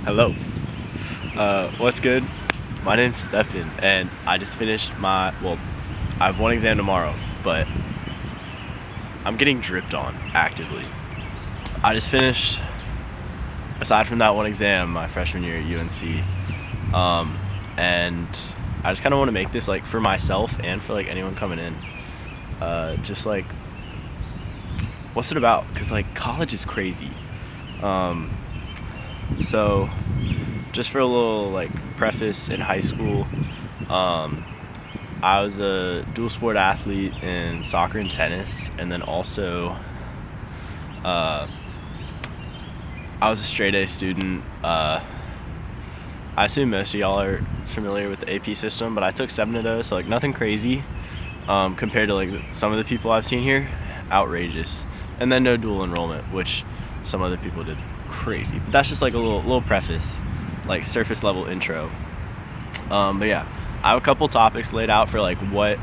Hello. What's good? My name's Stefan, and I just finished I have one exam tomorrow, but I'm getting dripped on actively. I just finished, aside from that one exam, my freshman year at UNC, and I just kind of want to make this like for myself and for like anyone coming in. Just like, what's it about? Because like college is crazy. So just for a little like preface, in high school, I was a dual sport athlete in soccer and tennis, and then also I was a straight A student. I assume most of y'all are familiar with the AP system, but I took 7 of those, so like nothing crazy compared to like some of the people I've seen here. Outrageous. And then no dual enrollment, which some other people did. Crazy. But that's just like a little preface, like surface level intro. But yeah, I have a couple topics laid out for like what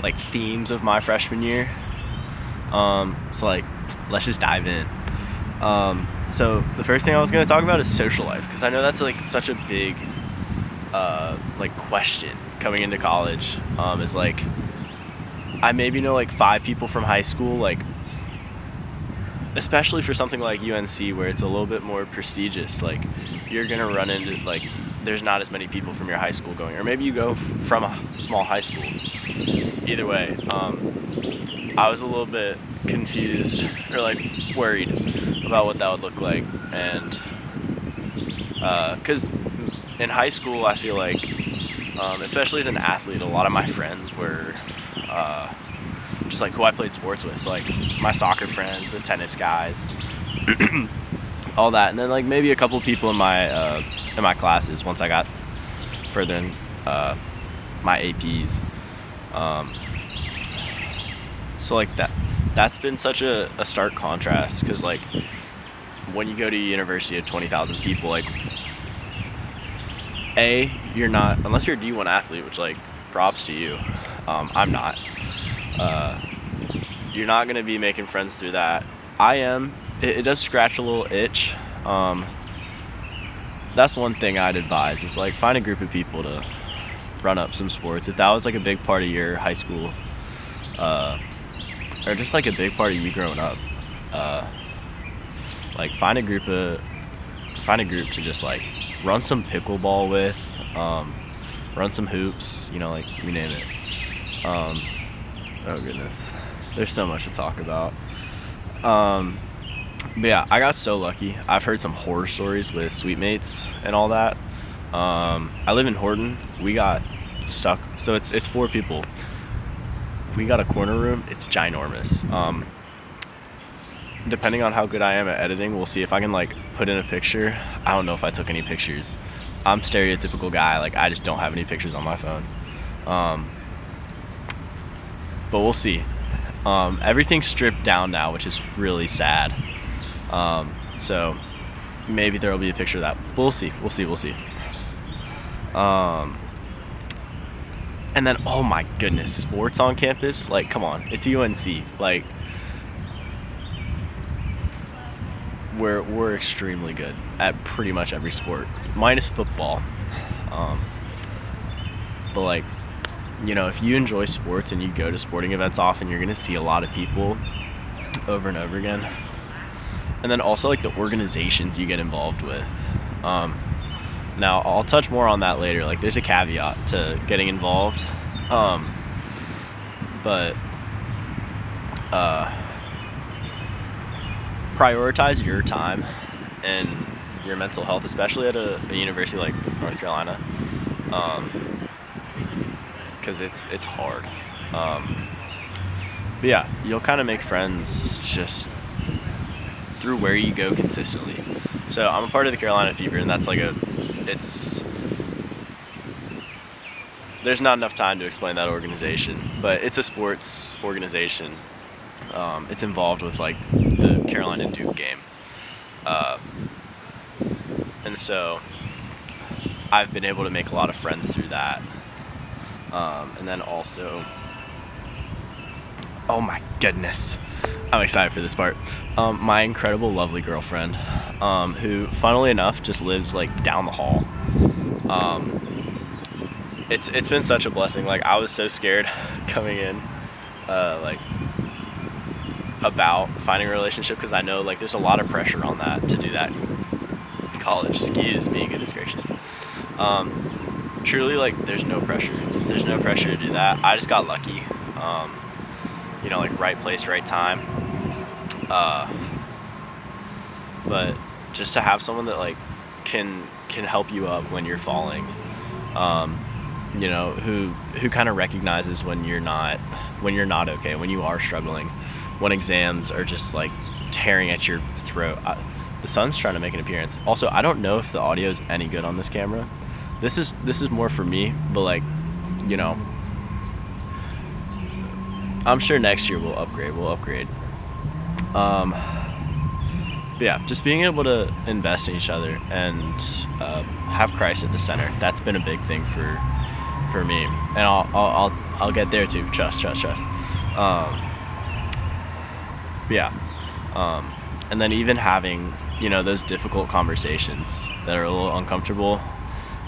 like themes of my freshman year. So like let's just dive in. So the first thing I was going to talk about is social life, because I know that's like such a big like question coming into college. Is like I maybe know like 5 people from high school, like especially for something like UNC where it's a little bit more prestigious. Like you're gonna run into like there's not as many people from your high school going, or maybe you go from a small high school. Either way, I was a little bit confused or like worried about what that would look like, and because in high school I feel like especially as an athlete, a lot of my friends were just like who I played sports with, so like my soccer friends, the tennis guys, all that, and then like maybe a couple people in my classes once I got further in my APs. So like that's been such a stark contrast, because like when you go to a university of 20,000 people, like you're not, unless you're a D1 athlete, which like props to you. I'm not. You're not going to be making friends through that. I am. It does scratch a little itch. That's one thing I'd advise, is like find a group of people to run up some sports. If that was like a big part of your high school, or just like a big part of you growing up, like find a group to just like run some pickleball with, run some hoops, like you name it. Oh goodness, there's so much to talk about. But yeah, I got so lucky. I've heard some horror stories with suite mates and all that. I live in Horton. We got stuck, so it's 4 people. We got a corner room. It's ginormous. Depending on how good I am at editing, we'll see if I can like put in a picture. I don't know if I took any pictures. I'm stereotypical guy, like I just don't have any pictures on my phone. But we'll see. Everything's stripped down now, which is really sad. So maybe there will be a picture of that. We'll see. And then, oh my goodness, sports on campus. Like, come on, it's UNC. Like, we're extremely good at pretty much every sport, minus football. But like, if you enjoy sports and you go to sporting events often, you're gonna see a lot of people over and over again. And then also like the organizations you get involved with. Now I'll touch more on that later. Like there's a caveat to getting involved, but prioritize your time and your mental health, especially at a university like North Carolina, because it's hard. But yeah, you'll kind of make friends just through where you go consistently. So I'm a part of the Carolina Fever, and that's like there's not enough time to explain that organization, but it's a sports organization. It's involved with like the Carolina Duke game. And so I've been able to make a lot of friends through that. And then also oh my goodness, I'm excited for this part. My incredible, lovely girlfriend, who, funnily enough, just lives like down the hall. It's been such a blessing. Like, I was so scared coming in, like, about finding a relationship, because I know like there's a lot of pressure on that to do that in college. Excuse me, goodness gracious. Truly, like, there's no pressure. There's no pressure to do that. I just got lucky. You know, like, right place, right time. But just to have someone that like can help you up when you're falling, you know, who kind of recognizes when you're not okay, when you are struggling, when exams are just like tearing at your throat. The sun's trying to make an appearance. Also, I don't know if the audio is any good on this camera. This is more for me, but like, you know, I'm sure next year we'll upgrade. But yeah, just being able to invest in each other and have Christ at the center. That's been a big thing for me, and I'll get there too. Trust. And then even having, you know, those difficult conversations that are a little uncomfortable,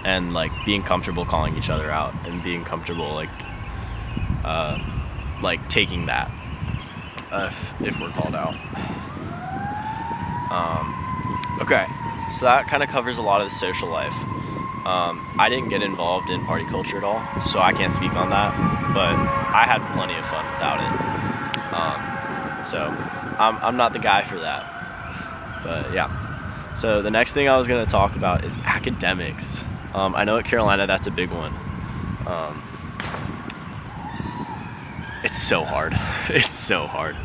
and like being comfortable calling each other out, and being comfortable like taking that if we're called out. Okay, so that kind of covers a lot of the social life. I didn't get involved in party culture at all, so I can't speak on that, but I had plenty of fun without it. So I'm not the guy for that. But yeah, so the next thing I was going to talk about is academics. I know at Carolina that's a big one. It's so hard. It's so hard.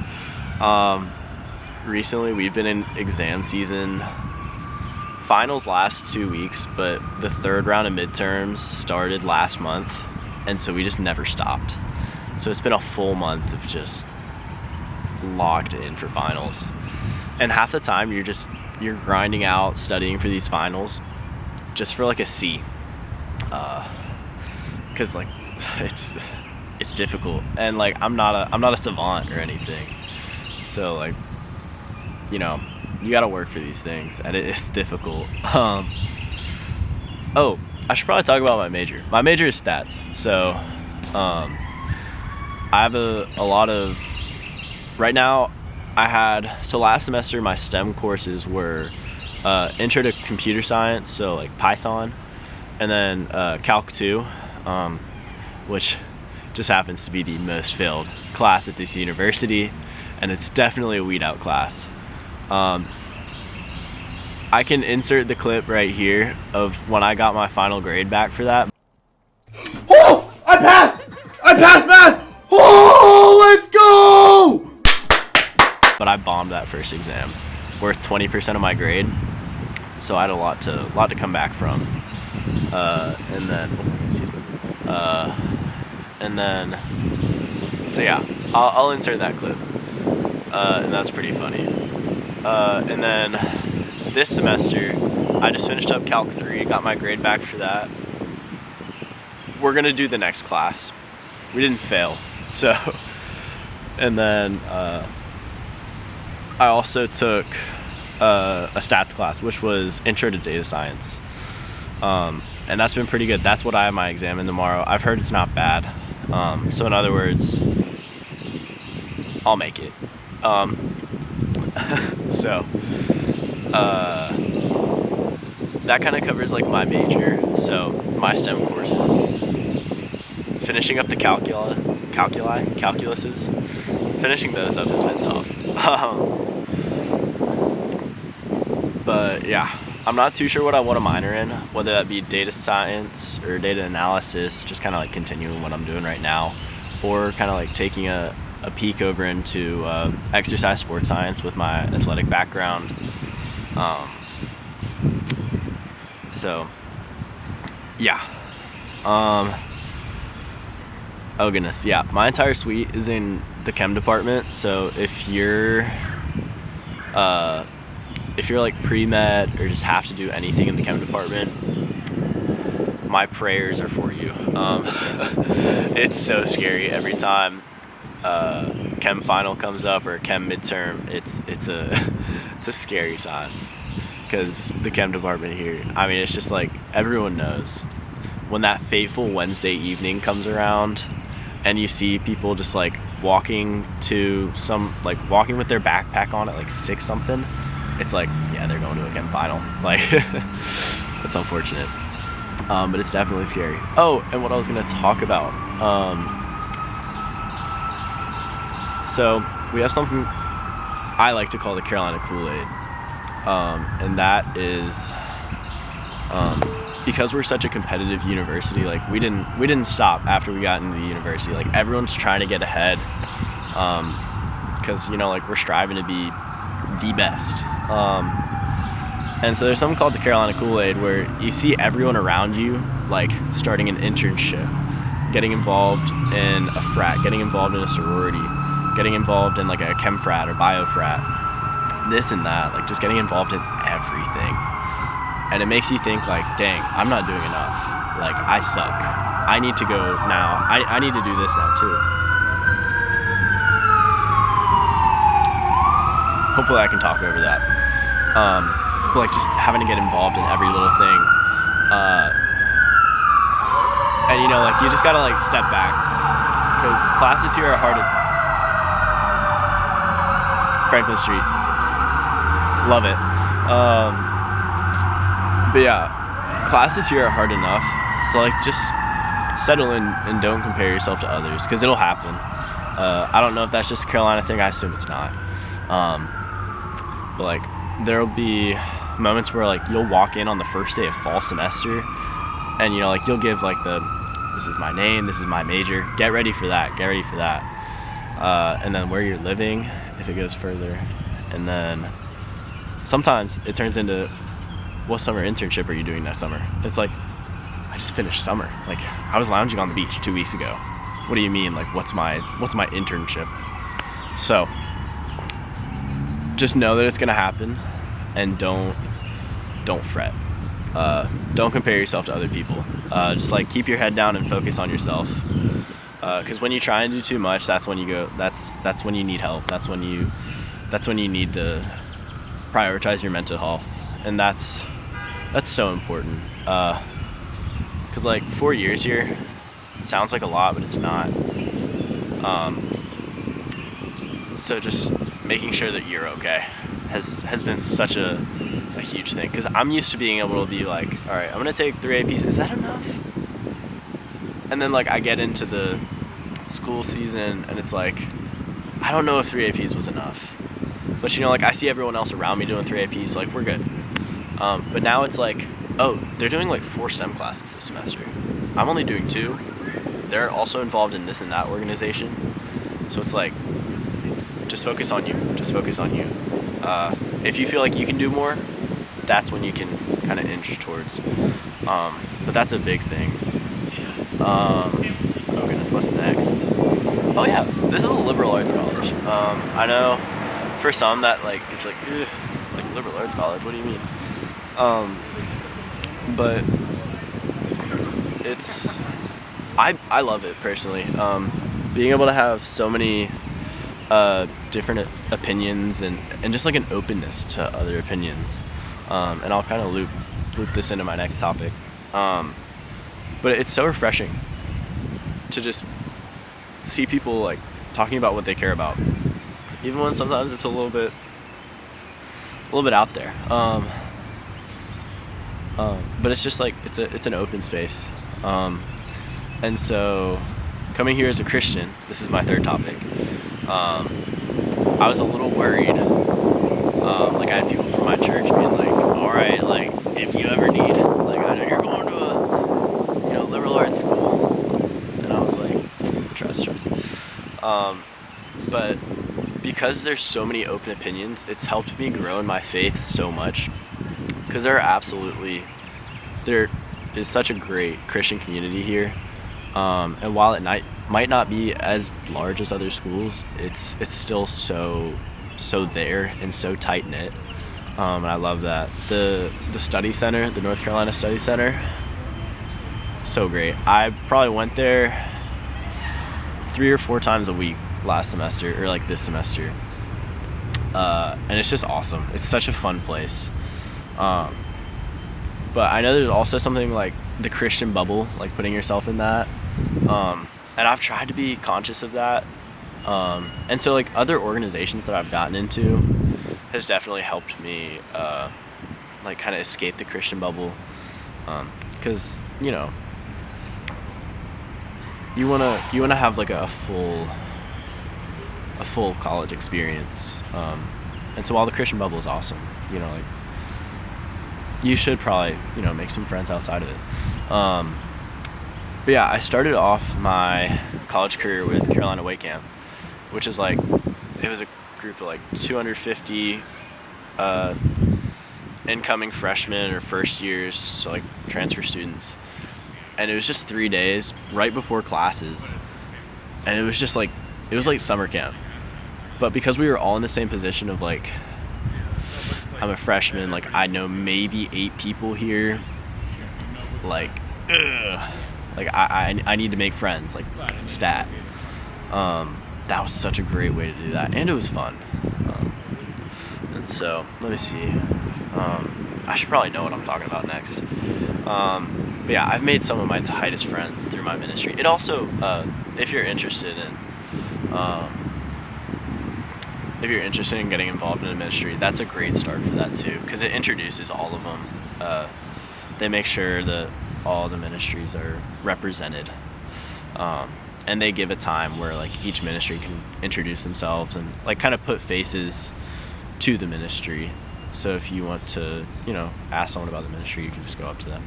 Recently we've been in exam season. Finals last 2 weeks, but the third round of midterms started last month, and so we just never stopped. So it's been a full month of just locked in for finals, and half the time you're grinding out studying for these finals just for like a C, because like it's difficult, and like I'm not a savant or anything, so like, you know, you gotta work for these things, and it's difficult. Oh, I should probably talk about my major. My major is stats, so I have a lot of, right now so last semester my STEM courses were intro to computer science, so like Python, and then Calc 2, which just happens to be the most failed class at this university, and it's definitely a weed out class. I can insert the clip right here of when I got my final grade back for that. Oh! I passed math! Oh, let's go! But I bombed that first exam, worth 20% of my grade, so I had a lot to come back from. And then, so yeah, I'll insert that clip, and that's pretty funny. And then this semester, I just finished up Calc 3, got my grade back for that. We're gonna do the next class. We didn't fail, so. And then I also took a stats class, which was Intro to Data Science. And that's been pretty good. That's what I have my exam in tomorrow. I've heard it's not bad. So in other words, I'll make it. So that kind of covers like my major. So my STEM courses, finishing up the calculuses, finishing those up has been tough. But yeah, I'm not too sure what I want to minor in, whether that be data science or data analysis, just kind of like continuing what I'm doing right now, or kind of like taking a peek over into exercise sports science with my athletic background. So yeah. Oh goodness, yeah, my entire suite is in the chem department, so if you're like pre-med or just have to do anything in the chem department, my prayers are for you. It's so scary every time chem final comes up or chem midterm, it's a it's a scary sign, because the chem department here, I mean, it's just like everyone knows when that fateful Wednesday evening comes around and you see people just like walking with their backpack on at like 6 something, it's like, yeah, they're going to a chem final. Like, that's unfortunate. But it's definitely scary. Oh, and what I was going to talk about. So we have something I like to call the Carolina Kool-Aid. And that is because we're such a competitive university, like we didn't stop after we got into the university. Like, everyone's trying to get ahead, because, you know, like, we're striving to be the best. And so there's something called the Carolina Kool-Aid, where you see everyone around you like starting an internship, getting involved in a frat, getting involved in a sorority, getting involved in like a chem frat or bio frat, this and that, like just getting involved in everything. And it makes you think like, dang, I'm not doing enough. Like, I suck. I need to go now. I need to do this now too. Hopefully I can talk over that. But like, just having to get involved in every little thing. And you know, like, you just gotta like step back, because classes here are hard to... Franklin Street. Love it. But yeah, classes here are hard enough, so like, just settle in and don't compare yourself to others, because it'll happen. I don't know if that's just a Carolina thing. I assume it's not. But like, there'll be moments where like you'll walk in on the first day of fall semester, and you know, like, you'll give like this is my name, this is my major, get ready for that, and then where you're living, if it goes further, and then sometimes it turns into, what summer internship are you doing next summer? It's like, I just finished summer. Like, I was lounging on the beach 2 weeks ago. What do you mean? Like, what's my internship? So just know that it's gonna happen, and don't fret. Don't compare yourself to other people. Just like, keep your head down and focus on yourself. Because when you try and do too much, that's when you go. That's when you need help. That's when you need to prioritize your mental health, and that's so important. Because like 4 years here, it sounds like a lot, but it's not. So just making sure that you're okay has been such a huge thing, because I'm used to being able to be like, all right, I'm gonna take 3 APs. Is that enough? And then like, I get into the school season, and it's like, I don't know if 3 APs was enough. But you know, like, I see everyone else around me doing 3 APs, so like, we're good. But now it's like, oh, they're doing like 4 STEM classes this semester. I'm only doing 2. They're also involved in this and that organization. So it's like, just focus on you. Just focus on you. If you feel like you can do more, that's when you can kind of inch towards. But that's a big thing. Oh goodness, what's next? Oh yeah, this is a liberal arts college. I know for some that like, it's like, ugh, like liberal arts college, what do you mean? But it's, I love it personally. Being able to have so many different opinions, and just like an openness to other opinions. And I'll kind of loop this into my next topic. But it's so refreshing to just see people like talking about what they care about, even when sometimes it's a little bit out there. But it's just like, it's an open space. And so coming here as a Christian, this is my third topic. I was a little worried. Like, I had people from my church being like, all right, like, if you ever need, like, I know you're going to a, you know, liberal arts school. And I was like, trust. But because there's so many open opinions, it's helped me grow in my faith so much. Because there is such a great Christian community here. And while it might not be as large as other schools, it's still so there and so tight knit. And I love that. The study center, the North Carolina Study Center, so great. I probably went there 3 or 4 times a week last semester, or like this semester. And it's just awesome. It's such a fun place. But I know there's also something like the Christian bubble, like putting yourself in that. And I've tried to be conscious of that. And so like other organizations that I've gotten into has definitely helped me like kind of escape the Christian bubble. Because, you know, you wanna have like a full college experience. And so while the Christian bubble is awesome, you know, like you should probably, you know, make some friends outside of it. But yeah, I started off my college career with Carolina Way Camp, which is like, it was a group of like 250 incoming freshmen or first years, so like transfer students. And it was just 3 days right before classes. And it was just like, it was like summer camp. But because we were all in the same position of like, I'm a freshman, like I know maybe 8 people here, like, like I need to make friends, like stat. That was such a great way to do that, and it was fun. And so let me see. I should probably know what I'm talking about next. But yeah, I've made some of my tightest friends through my ministry. It also, if you're interested in getting involved in a ministry, that's a great start for that too, because it introduces all of them. They make sure that all the ministries are represented, and they give a time where like each ministry can introduce themselves and like kind of put faces to the ministry. So if you want to, you know, ask someone about the ministry, you can just go up to them.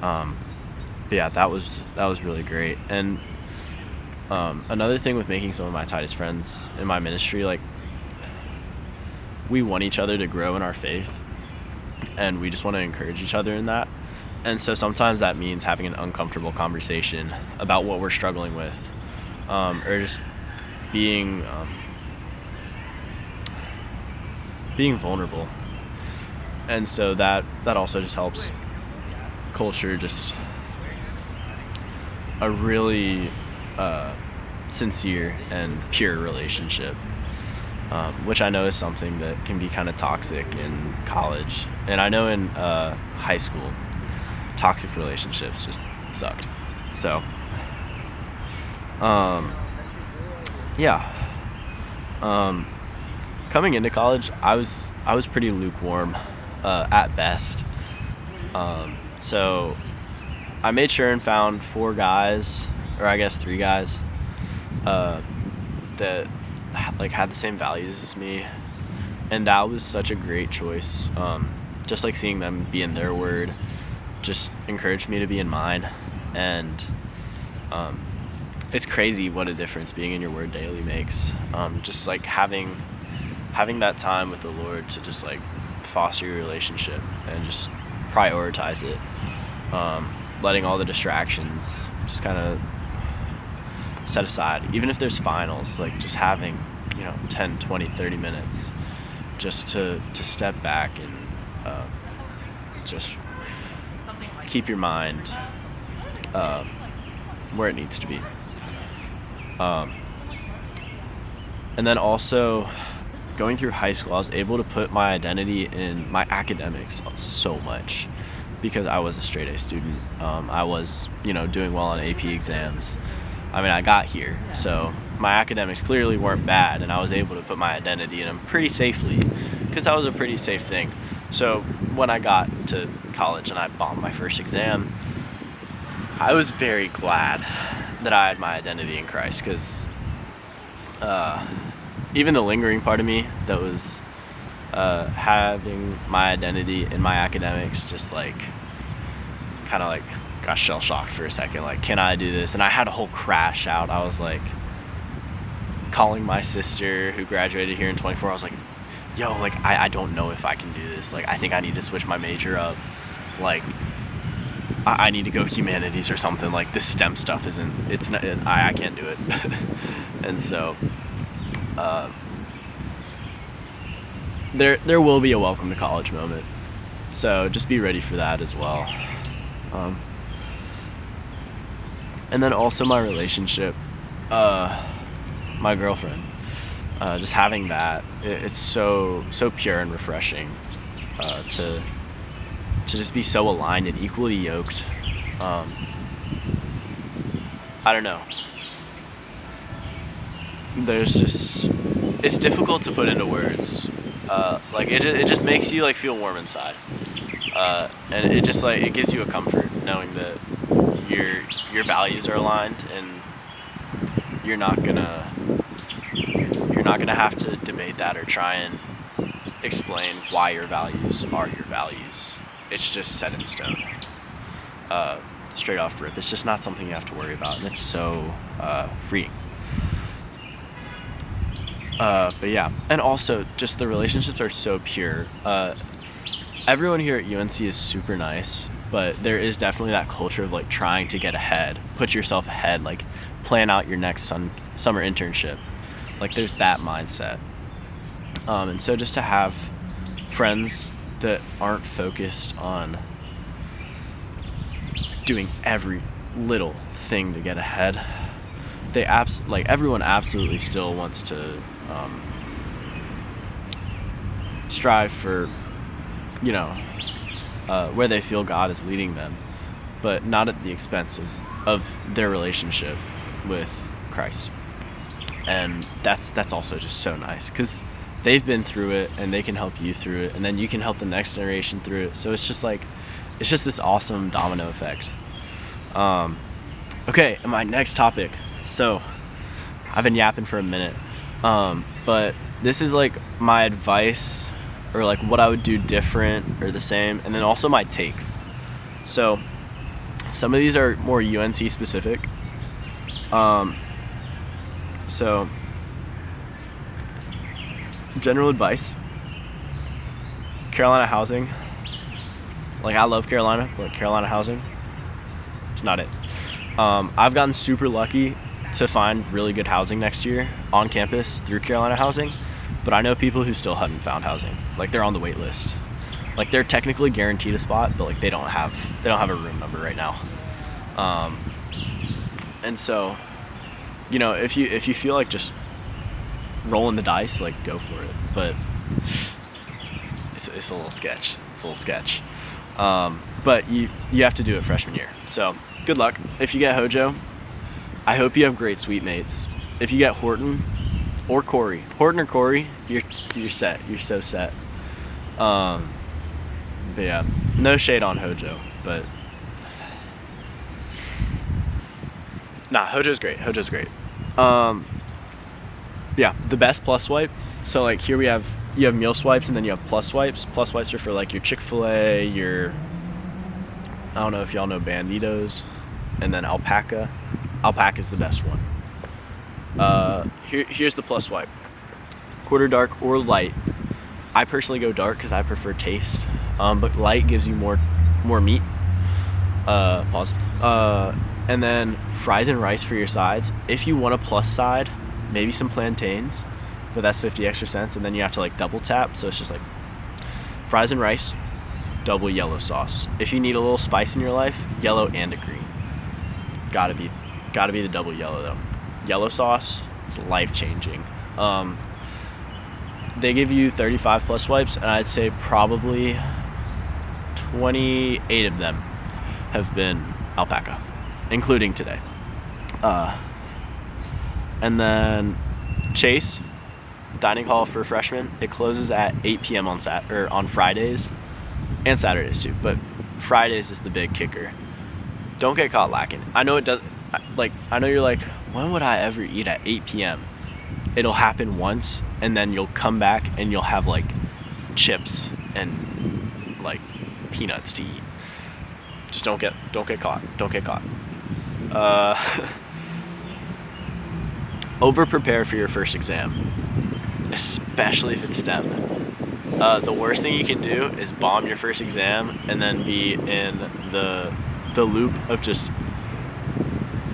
But yeah, that was really great. And another thing with making some of my tightest friends in my ministry, like, we want each other to grow in our faith, and we just want to encourage each other in that. And so sometimes that means having an uncomfortable conversation about what we're struggling with, or just being vulnerable. And so that also just helps culture just a really sincere and pure relationship, which I know is something that can be kind of toxic in college, and I know in high school toxic relationships just sucked. So coming into college, I was pretty lukewarm at best. So I made sure and found 4 guys, or I guess 3 guys, that like had the same values as me, and that was such a great choice. Just like seeing them be in their word just encouraged me to be in mine. And it's crazy what a difference being in your word daily makes. Just like having that time with the Lord to just like foster your relationship and just prioritize it, letting all the distractions just kind of set aside, even if there's finals, like just having, you know, 10, 20, 30 minutes just to step back and just keep your mind where it needs to be. And then also going through high school, I was able to put my identity in my academics so much, because I was a straight A student. I was, you know, doing well on AP exams. I mean, I got here, so my academics clearly weren't bad, and I was able to put my identity in them pretty safely, because that was a pretty safe thing. So when I got to college and I bombed my first exam, I was very glad that I had my identity in Christ, because even the lingering part of me that was having my identity in my academics just like kind of like got shell shocked for a second, like, can I do this? And I had a whole crash out. I was like calling my sister who graduated here in 24. I was like, yo, like I don't know if I can do this. Like, I think I need to switch my major up. Like, I need to go humanities or something. Like, this STEM stuff I can't do it. And so there will be a welcome to college moment, so just be ready for that as well. And then also my relationship, my girlfriend. Just having that, it's so pure and refreshing to just be so aligned and equally yoked. I don't know. It's difficult to put into words. Like it just makes you like feel warm inside, and it just like it gives you a comfort knowing that your values are aligned, and you're not gonna have to debate that or try and explain why your values are your values. It's just set in stone. Straight off rip. It's just not something you have to worry about, and it's so freeing. But yeah, and also just the relationships are so pure. Everyone here at UNC is super nice, but there is definitely that culture of like trying to get ahead, put yourself ahead, like plan out your next summer internship. Like there's that mindset. And so just to have friends that aren't focused on doing every little thing to get ahead, everyone absolutely still wants to strive for, where they feel God is leading them, but not at the expense of their relationship with Christ. And that's also just so nice, because they've been through it and they can help you through it, and then you can help the next generation through it. So it's just this awesome domino effect. Okay, and my next topic. So I've been yapping for a minute, but this is like my advice, or like what I would do different or the same, and then also my takes. So some of these are more UNC specific. So general advice: Carolina housing. Like, I love Carolina, but Carolina housing, it's not it. I've gotten super lucky to find really good housing next year on campus through Carolina housing, but I know people who still haven't found housing. Like, they're on the wait list. Like, they're technically guaranteed a spot, but like they don't have a room number right now. And so, if you feel like just rolling the dice, like, go for it. But it's a little sketch. But you have to do it freshman year. So good luck. If you get Hojo, I hope you have great suite mates. If you get Horton or Corey, you're set. You're so set. But yeah, no shade on Hojo, but nah, Hojo's great. Yeah, the best plus swipe. So like here you have meal swipes, and then you have plus swipes. Plus swipes are for like your Chick-fil-A, I don't know if y'all know Banditos, and then Alpaca. Alpaca's the best one. Here's the plus swipe. Quarter dark or light. I personally go dark because I prefer taste, but light gives you more meat. Pause. And then fries and rice for your sides. If you want a plus side, maybe some plantains, but that's 50 extra cents, and then you have to like double tap, so it's just like fries and rice, double yellow sauce. If you need a little spice in your life, yellow and a green. Gotta be the double yellow though. Yellow sauce, it's life-changing. They give you 35 plus swipes, and I'd say probably 28 of them have been Alpaca, including today. And then Chase dining hall for freshmen, it closes at 8 p.m. on Fridays and Saturdays too, but Fridays is the big kicker. Don't get caught lacking. I know it does. I know you're like, when would I ever eat at 8 p.m.? It'll happen once, and then you'll come back and you'll have like chips and like peanuts to eat. Just don't get caught. Over prepare for your first exam, especially if it's STEM. The worst thing you can do is bomb your first exam and then be in the loop of just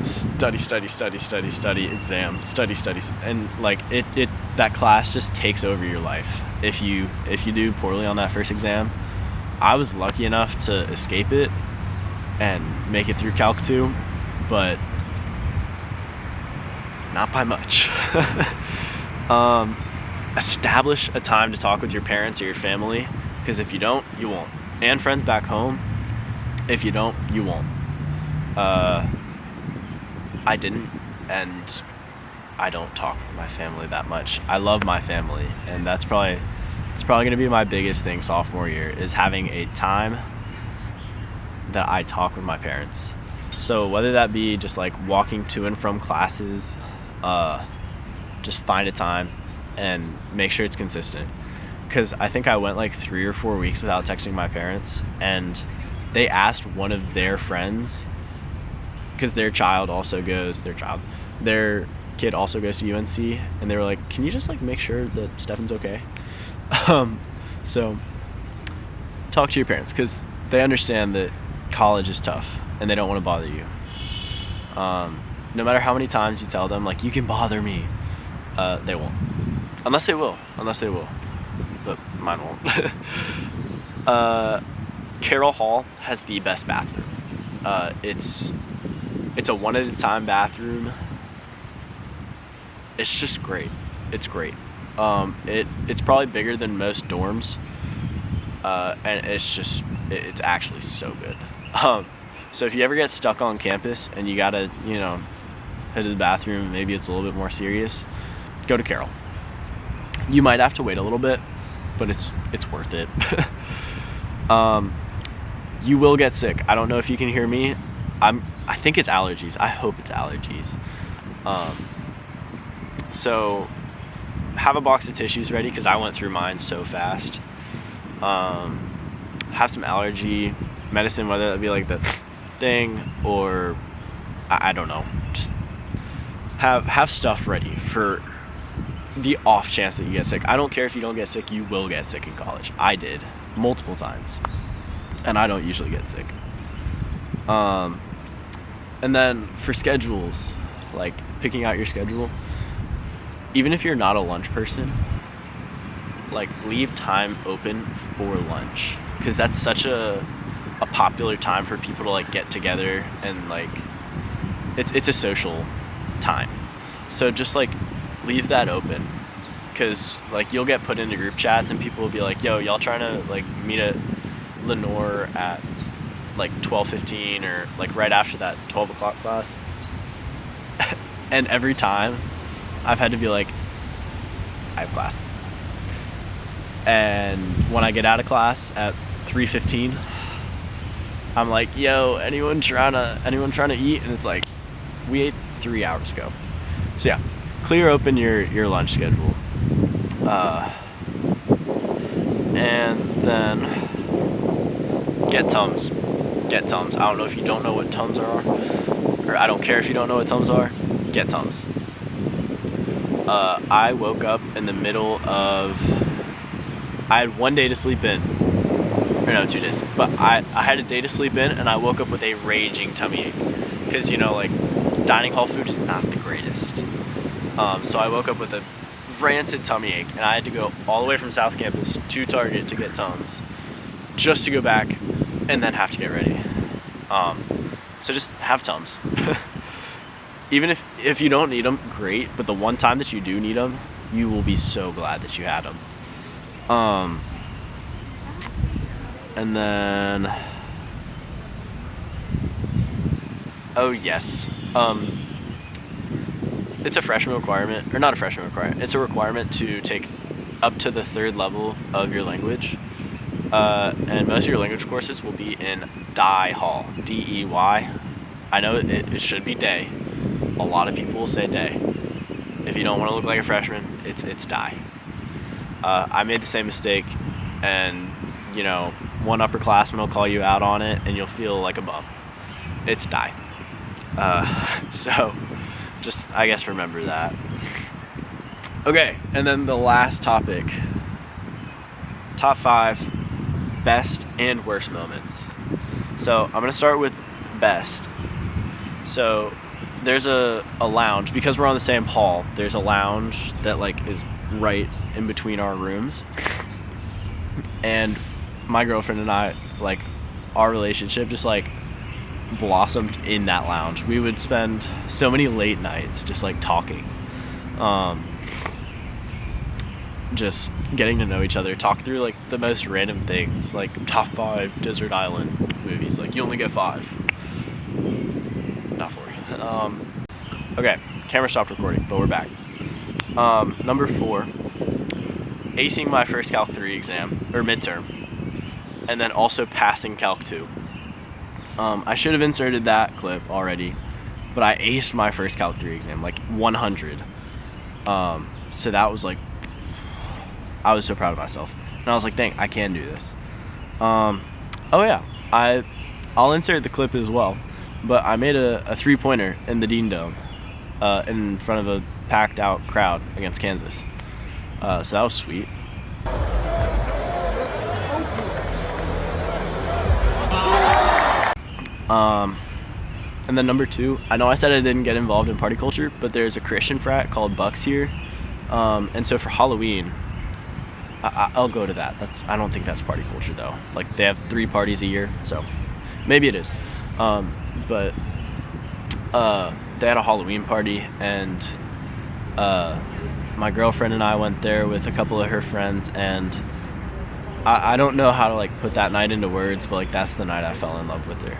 study, exam, study, and like it that class just takes over your life if you do poorly on that first exam. I was lucky enough to escape it and make it through Calc 2, but not by much. Establish a time to talk with your parents or your family, because if you don't, you won't. And friends back home, if you don't, you won't. I didn't, and I don't talk with my family that much. I love my family, and it's probably going to be my biggest thing sophomore year, is having a time that I talk with my parents. So whether that be just like walking to and from classes, just find a time and make sure it's consistent. Because I think I went like 3 or 4 weeks without texting my parents, and they asked one of their friends, because their kid also goes to UNC, and they were like, can you just like make sure that Stefan's okay? So talk to your parents, because they understand that college is tough and they don't want to bother you. No matter how many times you tell them like, you can bother me, they won't. Unless they will, but mine won't. Carroll Hall has the best bathroom. It's a one at a time bathroom. It's just great. It's great. It's probably bigger than most dorms, and it's actually so good. So if you ever get stuck on campus and you gotta, head to the bathroom, maybe it's a little bit more serious, go to Carroll. You might have to wait a little bit, but it's worth it. You will get sick. I don't know if you can hear me. I think it's allergies. I hope it's allergies. So have a box of tissues ready, because I went through mine so fast. Have some allergy medicine, whether it be like the thing or I don't know. Just have stuff ready for the off chance that you get sick. I don't care if you don't get sick, you will get sick in college. I did multiple times, and I don't usually get sick. And then for schedules, like picking out your schedule, even if you're not a lunch person, like leave time open for lunch, because that's such a popular time for people to like get together, and like it's a social time. So just like leave that open, because like you'll get put into group chats and people will be like, yo, y'all trying to like meet at Lenore at like 12:15 or like right after that 12 o'clock class. And every time I've had to be like, I have class. And when I get out of class at 3:15, I'm like, yo, anyone trying to eat? And it's like, we ate 3 hours ago. So yeah, clear open your lunch schedule. And then get Tums. Get Tums. I don't know if you don't know what Tums are, or I don't care if you don't know what Tums are. Get Tums. I woke up in the middle of, I had 1 day to sleep in, or no, 2 days, but I had a day to sleep in, and I woke up with a raging tummy ache, because like dining hall food is not the greatest. So I woke up with a rancid tummy ache, and I had to go all the way from South Campus to Target to get Tums, just to go back and then have to get ready. So just have Tums. Even if you don't need them, great, but the one time that you do need them, you will be so glad that you had them. And then, oh yes, it's a freshman requirement, or not a freshman requirement, it's a requirement to take up to the 3rd level of your language. And most of your language courses will be in DEY Hall, D-E-Y. I know it should be day. A lot of people will say day. If you don't want to look like a freshman, it's DEY. I made the same mistake, and one upperclassman will call you out on it, and you'll feel like a bum. It's DEY. So just, I guess, remember that. Okay, and then the last topic, top 5 best and worst moments. So I'm gonna start with best. So there's a lounge, because we're on the same hall, there's a lounge that like is right in between our rooms, and my girlfriend and I, like, our relationship just like blossomed in that lounge. We would spend so many late nights just like talking, just getting to know each other, talk through like the most random things, like top 5 desert island movies. Like, you only get 5, not 40. Okay, camera stopped recording, but we're back. Number 4, acing my first Calc 3 exam, or midterm, and then also passing Calc 2. I should have inserted that clip already, but I aced my first Calc 3 exam, like 100. So that was like, I was so proud of myself. And I was like, dang, I can do this. Oh yeah, I'll insert the clip as well, but I made a 3-pointer in the Dean Dome in front of a packed out crowd against Kansas. So that was sweet. And then number 2, I know I said I didn't get involved in party culture, but there's a Christian frat called Bucks here. And so for Halloween, I'll go to that. I don't think that's party culture though. Like, they have 3 parties a year, so maybe it is. But they had a Halloween party, and my girlfriend and I went there with a couple of her friends, and I don't know how to like put that night into words, but like that's the night I fell in love with her.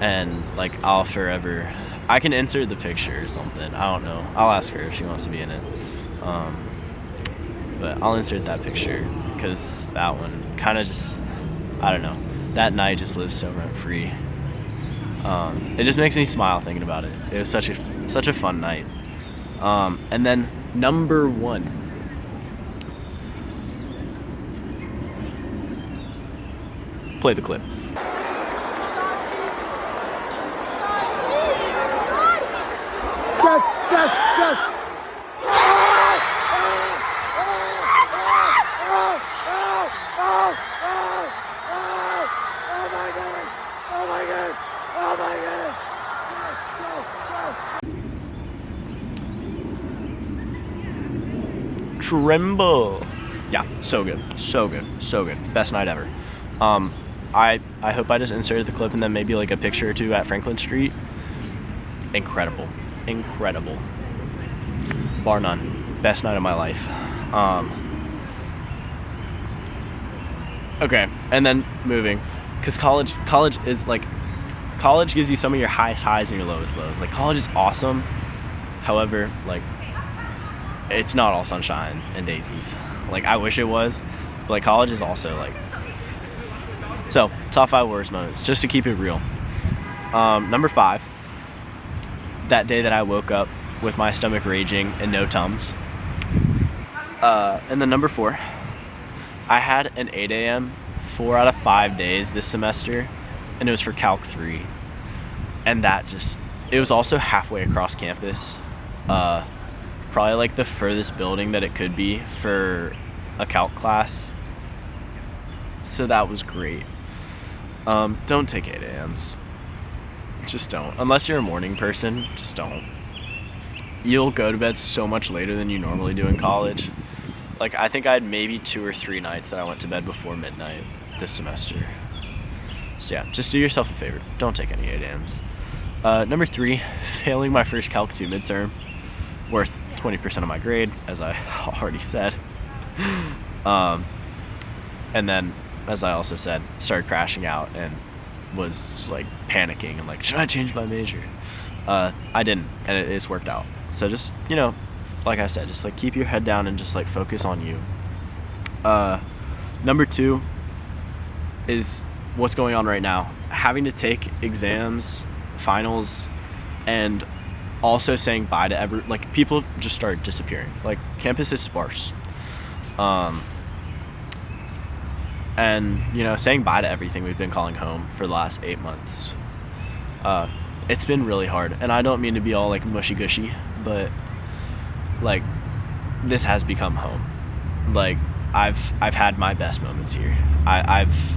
And like, I'll forever, I can insert the picture or something, I don't know, I'll ask her if she wants to be in it. But I'll insert that picture, because that one kind of just, I don't know, that night just lives so rent free. It just makes me smile thinking about it. It was such a fun night. And then number 1, play the clip. Tremble. Yeah, so good, so good, so good. Best night ever. I hope I just inserted the clip and then maybe like a picture or 2 at Franklin Street. Incredible, incredible, bar none. Best night of my life. Okay, and then moving, because college is like, college gives you some of your highest highs and your lowest lows. Like, college is awesome, however, like, it's not all sunshine and daisies. Like, I wish it was, but like, college is also like, so top 5 worst moments, just to keep it real. Number 5, that day that I woke up with my stomach raging and no Tums. And then number 4, I had an 8 a.m. 4 out of 5 days this semester, and it was for Calc 3. And that just, it was also halfway across campus. Probably like the furthest building that it could be for a Calc class. So that was great. Don't take 8 a.m.s. Just don't. Unless you're a morning person, just don't. You'll go to bed so much later than you normally do in college. Like, I think I had maybe 2 or 3 nights that I went to bed before midnight this semester. So yeah, just do yourself a favor. Don't take any 8 a.m.s. Number 3, failing my first Calc 2 midterm, worth 20% of my grade, as I already said. And then, as I also said, started crashing out and was like panicking and like, should I change my major? I didn't, and it's worked out. So just, you know, like I said, just like keep your head down and just like focus on you. Number 2 is what's going on right now. Having to take exams, finals, and also saying bye to like, people just started disappearing. Like, campus is sparse. And, you know, saying bye to everything we've been calling home for the last 8 months. It's been really hard, and I don't mean to be all like mushy-gushy, but like, this has become home. Like, I've had my best moments here. I've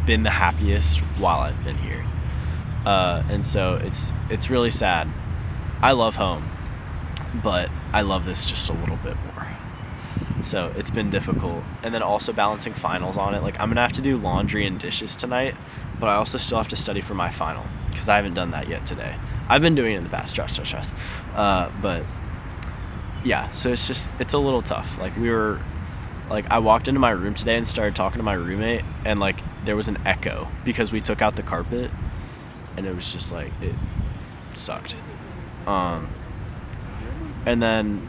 been the happiest while I've been here. And so it's really sad. I love home, but I love this just a little bit more. So it's been difficult. And then also balancing finals on it. Like, I'm gonna have to do laundry and dishes tonight, but I also still have to study for my final. because I haven't done that yet today. I've been doing it in the past, trust. But yeah, so it's a little tough. Like I walked into my room today and started talking to my roommate, and like there was an echo because we took out the carpet, and it was just like it sucked. And then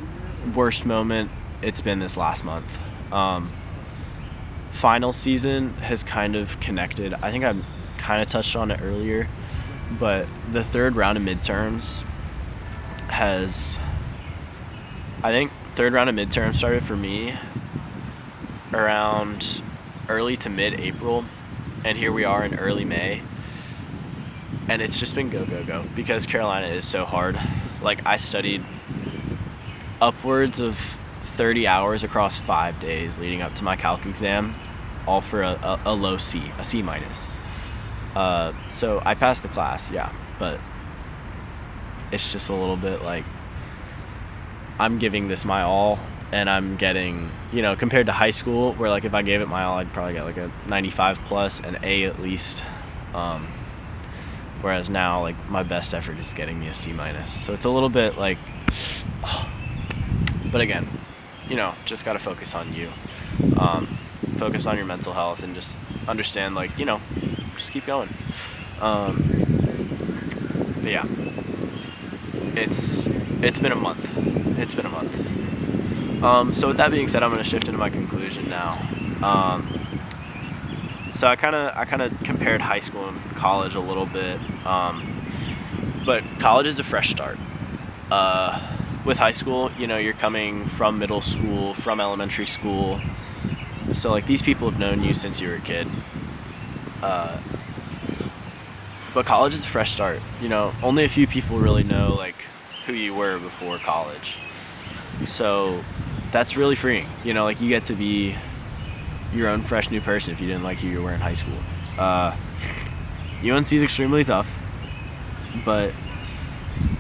worst moment, it's been this last month. Final season has kind of connected. I think I kind of touched on it earlier, but the third round of midterms started for me around early to mid-April, and here we are in early May, and it's just been go because Carolina is so hard. Like, I studied upwards of 30 hours across 5 days leading up to my calc exam, all for a low C, a C minus. So I passed the class, yeah, but it's just a little bit like I'm giving this my all, and I'm getting, compared to high school where like if I gave it my all, I'd probably get like a 95 plus, an A at least. Whereas now, like, my best effort is getting me a C minus. So it's a little bit like, but again, just got to focus on you. Focus on your mental health and just understand, like, just keep going. But yeah, it's been a month. So with that being said, I'm going to shift into my conclusion now. So I kind of compared high school and college a little bit, but college is a fresh start. With high school, you're coming from middle school, from elementary school, so like these people have known you since you were a kid. But college is a fresh start. Only a few people really know like who you were before college, so that's really freeing. Like you get to be your own fresh new person if you didn't like who you were in high school. UNC is extremely tough, but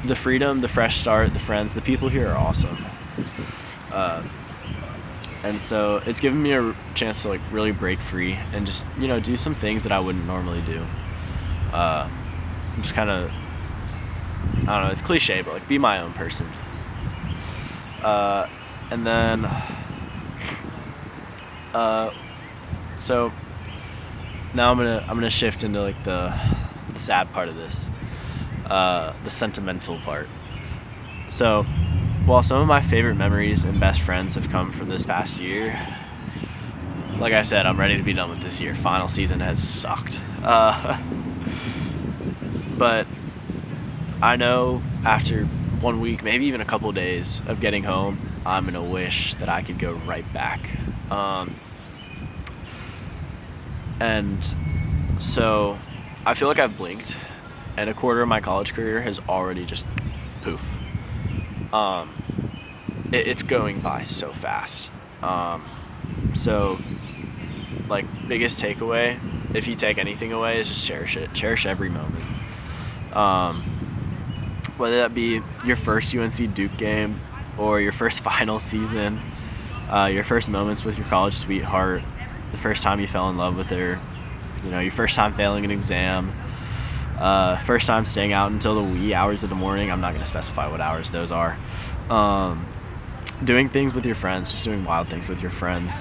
the freedom, the fresh start, the friends, the people here are awesome. And so it's given me a chance to like really break free and just, do some things that I wouldn't normally do. Just kind of, I don't know, it's cliche, but like be my own person. And then, so now I'm gonna shift into like the sad part of this, the sentimental part. So while some of my favorite memories and best friends have come from this past year, like I said, I'm ready to be done with this year. Final season has sucked. But I know after 1 week, maybe even a couple days of getting home, I'm gonna wish that I could go right back. And so I feel like I've blinked, and a quarter of my college career has already just poof. It's going by so fast. So like biggest takeaway, if you take anything away, is just cherish it. Cherish every moment. Whether that be your first UNC Duke game or your first final season, your first moments with your college sweetheart, the first time you fell in love with her, your first time failing an exam, first time staying out until the wee hours of the morning. I'm not going to specify what hours those are. Doing things with your friends, just doing wild things with your friends.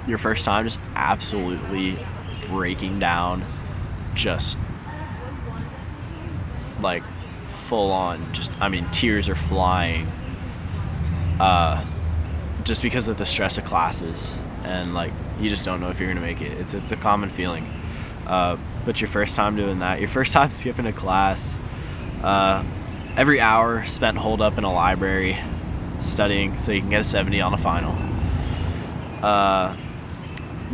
Your first time just absolutely breaking down, just like full on, tears are flying, just because of the stress of classes, and like you just don't know if you're gonna make it. It's a common feeling, but your first time doing that, your first time skipping a class, every hour spent holed up in a library studying so you can get a 70 on a final,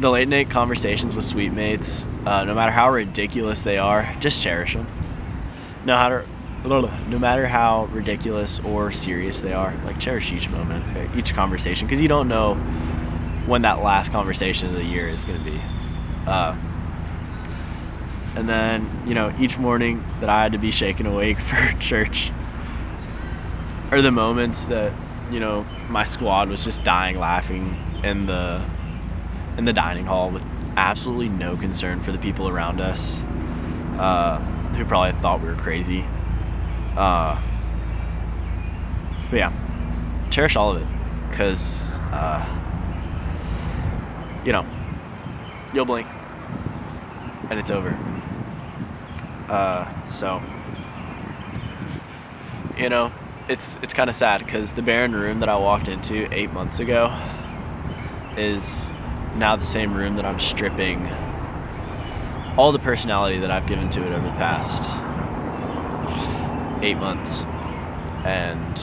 the late night conversations with sweet mates, no matter how ridiculous they are, just cherish them. No matter how ridiculous or serious they are, like cherish each moment, each conversation, because you don't know when that last conversation of the year is going to be. And then, each morning that I had to be shaken awake for church, or the moments that, my squad was just dying laughing in the dining hall with absolutely no concern for the people around us. who probably thought we were crazy. But yeah, cherish all of it, because, you'll blink and it's over. So, it's kind of sad, because the barren room that I walked into 8 months ago is now the same room that I'm stripping all the personality that I've given to it over the past 8 months, and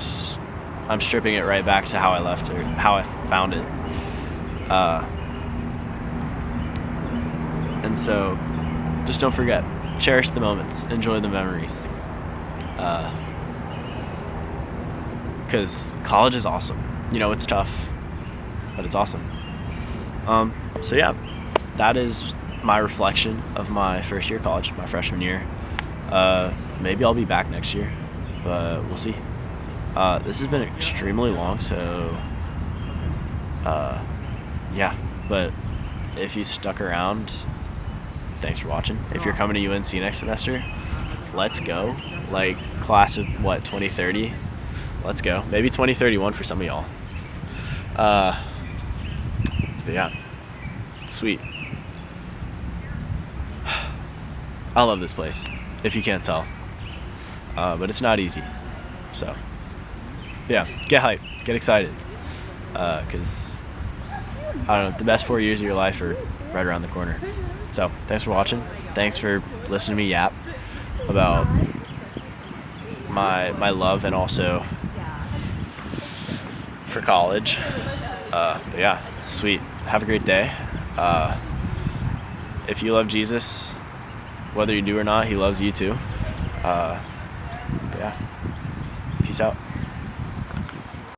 I'm stripping it right back to how I left it, how I found it. And so, just don't forget, cherish the moments, enjoy the memories, because college is awesome. It's tough, but it's awesome. So yeah, that is my reflection of my first year of college, my freshman year. Maybe I'll be back next year, but we'll see. This has been extremely long, so yeah, but if you stuck around, thanks for watching. If you're coming to UNC next semester, let's go. Like, class of 2030, let's go. Maybe 2031 for some of y'all. But yeah, sweet. I love this place, if you can't tell, but it's not easy. So yeah, get hyped, get excited, because I don't know, the best 4 years of your life are right around the corner. So thanks for watching. Thanks for listening to me yap about my love, and also for college. But yeah, sweet. Have a great day. If you love Jesus, whether you do or not, he loves you too. Yeah, peace out.